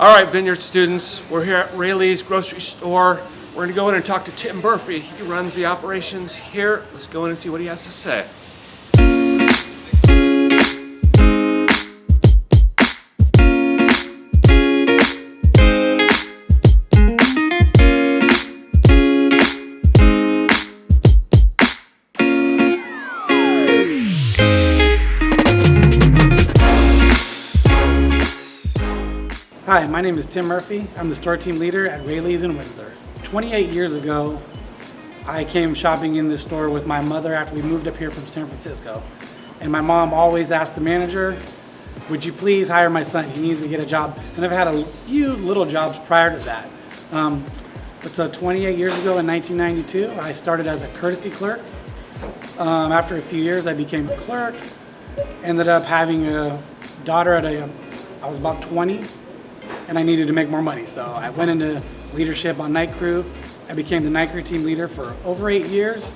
All right, Vineyard students, we're here at Raley's grocery store. We're gonna go in and talk to Tim Murphy. He runs the operations here. Let's go in and see what he has to say. Hi, my name is Tim Murphy. I'm the store team leader at Raley's in Windsor. 28 years ago, I came shopping in this store with my mother after we moved up here from San Francisco. And my mom always asked the manager, would you please hire my son? He needs to get a job. And I've had a few little jobs prior to that. But so 28 years ago in 1992, I started as a courtesy clerk. After a few years, I became a clerk. Ended up having a daughter I was about 20. And I needed to make more money. So I went into leadership on night crew. I became the night crew team leader for over 8 years.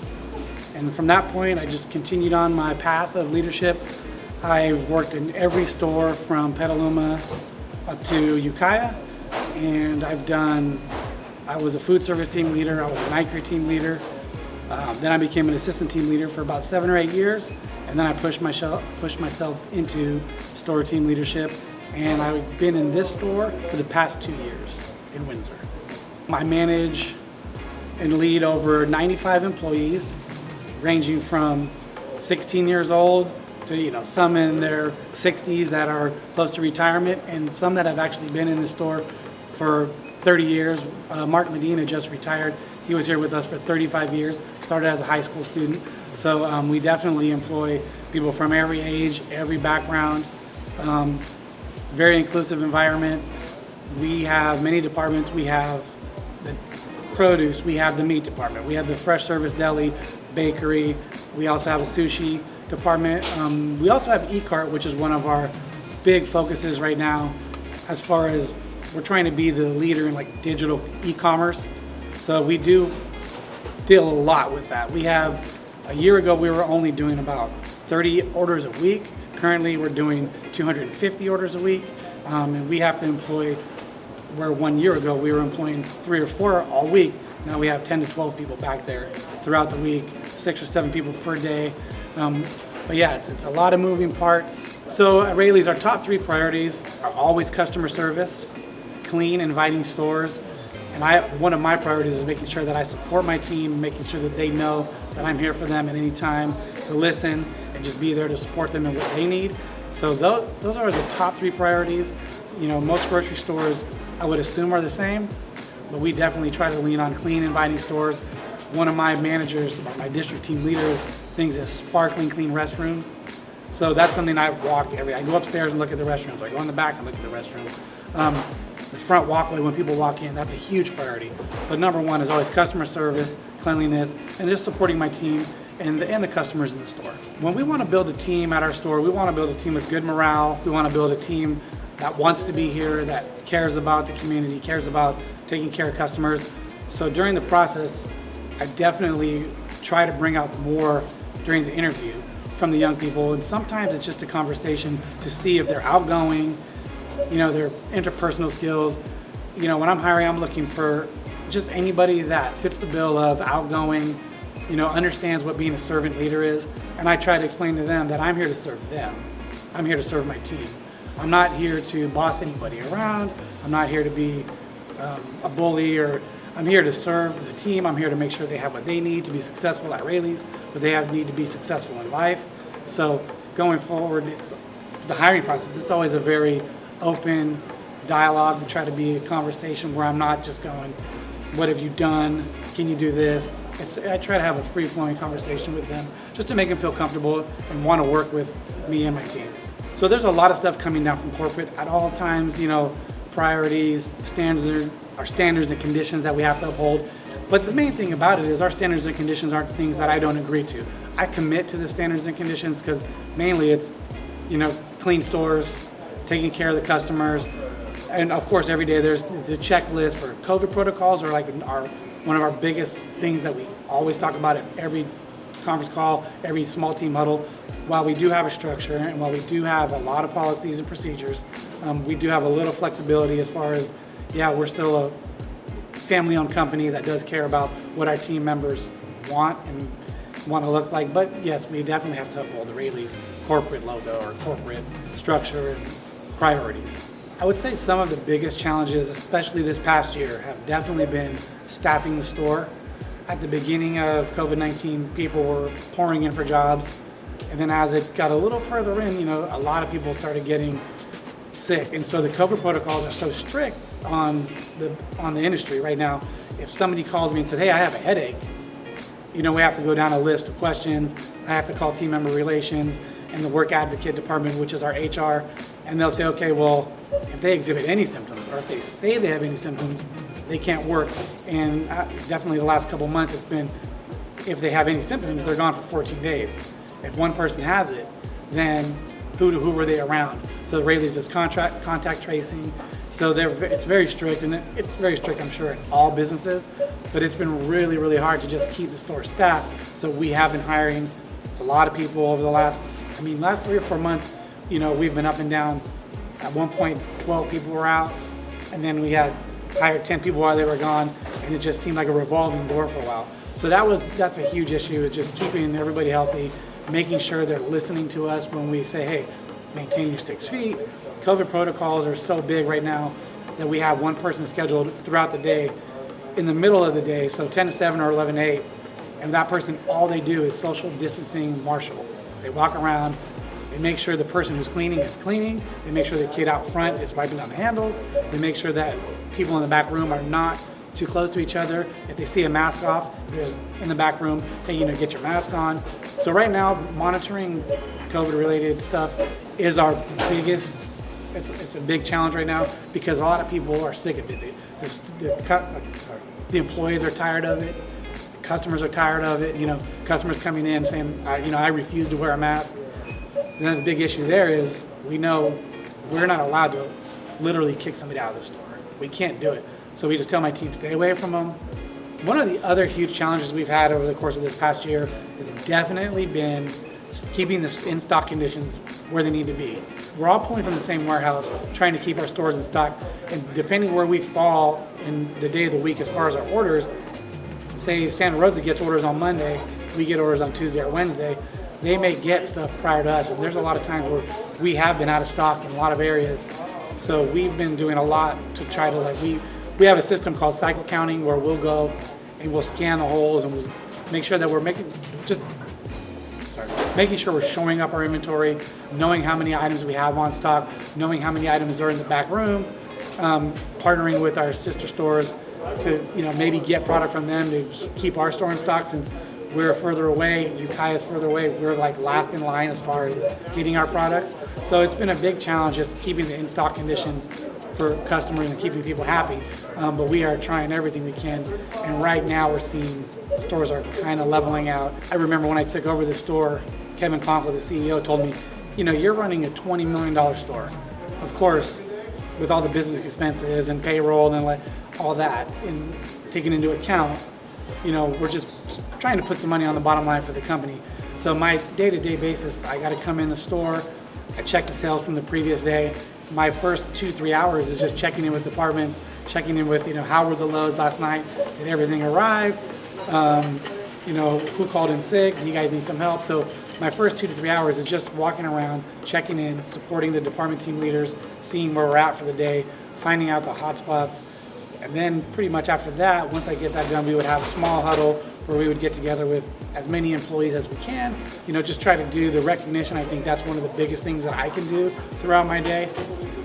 And from that point, I just continued on my path of leadership. I've worked in every store from Petaluma up to Ukiah. And I was a food service team leader. I was a night crew team leader. Then I became an assistant team leader for about 7 or 8 years. And then I pushed myself into store team leadership. And I've been in this store for the past 2 years in Windsor. I manage and lead over 95 employees, ranging from 16 years old to some in their 60s that are close to retirement, and some that have actually been in the store for 30 years. Mark Medina just retired. He was here with us for 35 years, started as a high school student. So we definitely employ people from every age, every background. Very inclusive environment. We have many departments. We have the produce, we have the meat department, we have the fresh service deli, bakery, we also have a sushi department. We also have e-cart, which is one of our big focuses right now, as far as we're trying to be the leader in digital e-commerce. So we do deal a lot with that. A year ago, we were only doing about 30 orders a week. Currently, we're doing 250 orders a week, and we have to employ, where 1 year ago we were employing 3 or 4 all week. Now we have 10 to 12 people back there throughout the week, 6 or 7 people per day. But yeah, it's a lot of moving parts. So at Raley's, our top 3 priorities are always customer service, clean, inviting stores. And one of my priorities is making sure that I support my team, making sure that they know that I'm here for them at any time to listen and just be there to support them in what they need. So those are the top 3 priorities. Most grocery stores I would assume are the same, but we definitely try to lean on clean, inviting stores. One of my managers, my district team leaders, thinks is sparkling clean restrooms. So that's something I go upstairs and look at the restrooms. I go in the back and look at the restrooms. The front walkway, when people walk in, that's a huge priority. But number 1 is always customer service, cleanliness, and just supporting my team and the customers in the store. When we want to build a team at our store, we want to build a team with good morale. We want to build a team that wants to be here, that cares about the community, cares about taking care of customers. So during the process, I definitely try to bring out more during the interview from the young people. And sometimes it's just a conversation to see if they're outgoing, their interpersonal skills. When I'm hiring, I'm looking for just anybody that fits the bill of outgoing, understands what being a servant leader is. And I try to explain to them that I'm here to serve them. I'm here to serve my team. I'm not here to boss anybody around. I'm not here to be a bully, or I'm here to serve the team. I'm here to make sure they have what they need to be successful at Raley's, but need to be successful in life. So going forward, the hiring process. It's always a very open dialogue. We try to be a conversation where I'm not just going, what have you done? Can you do this? I try to have a free-flowing conversation with them just to make them feel comfortable and want to work with me and my team. So there's a lot of stuff coming down from corporate at all times, priorities, our standards and conditions that we have to uphold. But the main thing about it is our standards and conditions aren't things that I don't agree to. I commit to the standards and conditions because mainly it's, clean stores, taking care of the customers, and of course every day there's the checklist for COVID protocols, or one of our biggest things that we always talk about at every conference call, every small team huddle. While we do have a structure and while we do have a lot of policies and procedures, we do have a little flexibility as far as, yeah, we're still a family-owned company that does care about what our team members want and want to look like. But yes, we definitely have to uphold the Raley's corporate logo or corporate structure and priorities. I would say some of the biggest challenges, especially this past year, have definitely been staffing the store. At the beginning of COVID-19, people were pouring in for jobs. And then as it got a little further in, you know, a lot of people started getting sick. And so the COVID protocols are so strict on the industry right now. If somebody calls me and says, hey, I have a headache, you know, we have to go down a list of questions. I have to call team member relations and the work advocate department, which is our HR, and they'll say, okay, well, if they exhibit any symptoms or if they say they have any symptoms, they can't work. And definitely the last couple months, it's been, if they have any symptoms, they're gone for 14 days. If one person has it, then who were they around? So Raley's is contact tracing. So it's very strict, and it's very strict, I'm sure, in all businesses, but it's been really, really hard to just keep the store staffed. So we have been hiring a lot of people over the last 3 or 4 months. You know, we've been up and down. At one point, 12 people were out, and then we had hired 10 people while they were gone, and it just seemed like a revolving door for a while. So that's a huge issue, is just keeping everybody healthy, making sure they're listening to us when we say, hey, maintain your 6 feet. COVID protocols are so big right now that we have one person scheduled throughout the day, in the middle of the day, so 10 to 7 or 11 to 8, and that person, all they do is social distancing marshal. They walk around, they make sure the person who's cleaning is cleaning, they make sure the kid out front is wiping down the handles, they make sure that people in the back room are not too close to each other. If they see a mask off, there's in the back room, hey, you know, get your mask on. So right now, monitoring COVID-related stuff is our biggest. It's a big challenge right now because a lot of people are sick of it. The employees are tired of it. The customers are tired of it. You know, customers coming in saying, I refuse to wear a mask. And then the big issue there is we know we're not allowed to literally kick somebody out of the store. We can't do it. So we just tell my team, stay away from them. One of the other huge challenges we've had over the course of this past year has definitely been keeping the in-stock conditions where they need to be. We're all pulling from the same warehouse, trying to keep our stores in stock, and depending where we fall in the day of the week as far as our orders, say Santa Rosa gets orders on Monday, we get orders on Tuesday or Wednesday, they may get stuff prior to us, and there's a lot of times where we have been out of stock in a lot of areas. So we've been doing a lot to try to, we have a system called cycle counting where we'll go and we'll scan the holes and we'll make sure that we're making sure we're showing up our inventory, knowing how many items we have on stock, knowing how many items are in the back room, partnering with our sister stores to, you know, maybe get product from them to keep our store in stock. Since we're further away, Ukiah is further away, we're like last in line as far as getting our products. So it's been a big challenge just keeping the in-stock conditions for customers and keeping people happy. But we are trying everything we can. And right now we're seeing stores are kind of leveling out. I remember when I took over the store, Kevin Conklin, the CEO, told me, you know, you're running a $20 million store. Of course, with all the business expenses and payroll and all that, and taking into account, you know, we're just trying to put some money on the bottom line for the company. So my day-to-day basis, I got to come in the store, I check the sales from the previous day. My first 2-3 hours is just checking in with departments, checking in with, you know, how were the loads last night? Did everything arrive? You know, who called in sick? Do you guys need some help? So my first 2 to 3 hours is just walking around, checking in, supporting the department team leaders, seeing where we're at for the day, finding out the hot spots. And then pretty much after that, once I get that done, we would have a small huddle where we would get together with as many employees as we can, you know, just try to do the recognition. I think that's one of the biggest things that I can do throughout my day.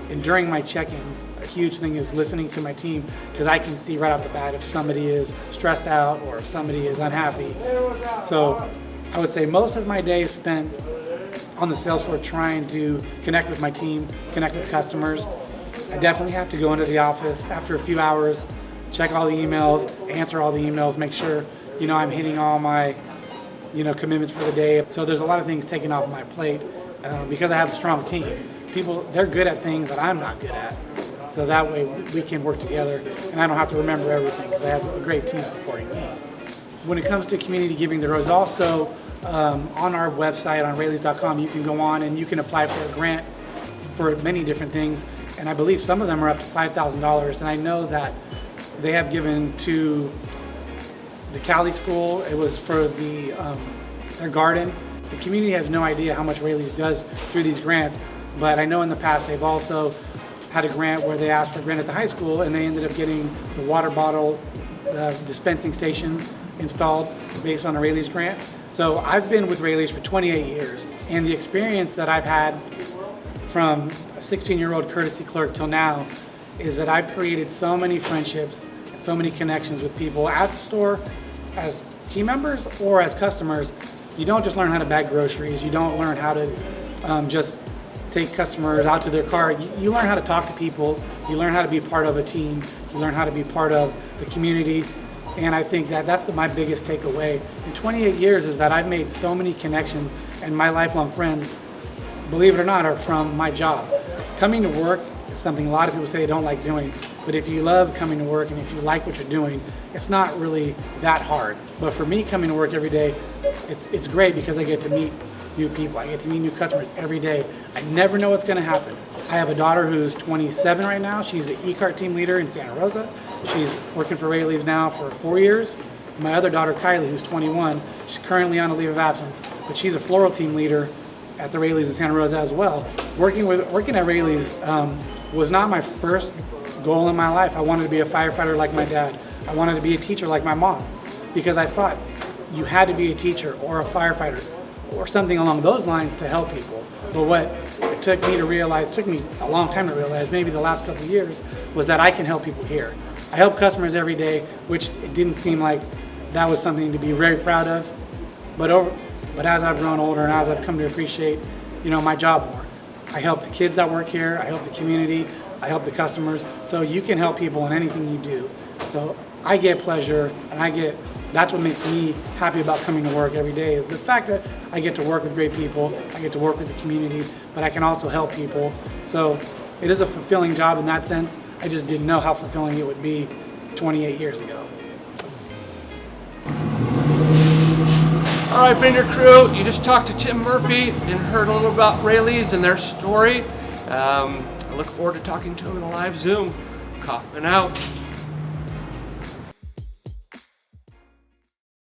And during my check-ins, a huge thing is listening to my team, because I can see right off the bat if somebody is stressed out or if somebody is unhappy. So I would say most of my day is spent on the sales floor trying to connect with my team, connect with customers. I definitely have to go into the office after a few hours, check all the emails, answer all the emails, make sure, you know, I'm hitting all my, you know, commitments for the day. So there's a lot of things taken off my plate because I have a strong team. People, they're good at things that I'm not good at. So that way we can work together and I don't have to remember everything because I have a great team supporting me. When it comes to community giving, there is also On our website, on Raleys.com, you can go on and you can apply for a grant for many different things. And I believe some of them are up to $5,000. And I know that they have given to the Cali school. It was for their garden. The community has no idea how much Raley's does through these grants, but I know in the past they've also had a grant where they asked for a grant at the high school and they ended up getting the water bottle dispensing stations installed based on a Raley's grant. So I've been with Raley's for 28 years, and the experience that I've had from a 16-year-old courtesy clerk till now is that I've created so many friendships, so many connections with people at the store as team members or as customers. You don't just learn how to bag groceries, you don't learn how to just take customers out to their car. You learn how to talk to people, you learn how to be part of a team, you learn how to be part of the community. And I think that that's my biggest takeaway in 28 years is that I've made so many connections, and my lifelong friends, believe it or not, are from my job. Coming to work is something a lot of people say they don't like doing, but if you love coming to work and if you like what you're doing, it's not really that hard. But for me, coming to work every day, it's great because I get to meet new people. I get to meet new customers every day. I never know what's going to happen. I have a daughter who's 27 right now. She's an e-cart team leader in Santa Rosa. She's working for Raley's now for 4 years. My other daughter, Kylie, who's 21, she's currently on a leave of absence, but she's a floral team leader at the Raley's in Santa Rosa as well. Working at Raley's was not my first goal in my life. I wanted to be a firefighter like my dad. I wanted to be a teacher like my mom, because I thought you had to be a teacher or a firefighter or something along those lines to help people. But what it took me to realize, took me a long time to realize, maybe the last couple of years, was that I can help people here. I help customers every day, which it didn't seem like that was something to be very proud of. But as I've grown older and as I've come to appreciate, my job more, I help the kids that work here, I help the community, I help the customers. So you can help people in anything you do. So I get pleasure, and that's what makes me happy about coming to work every day, is the fact that I get to work with great people, I get to work with the community, but I can also help people. So it is a fulfilling job in that sense. I just didn't know how fulfilling it would be 28 years ago. All right, Vineyard crew, you just talked to Tim Murphy and heard a little about Raley's and their story. I look forward to talking to him in a live Zoom. Kaufman out.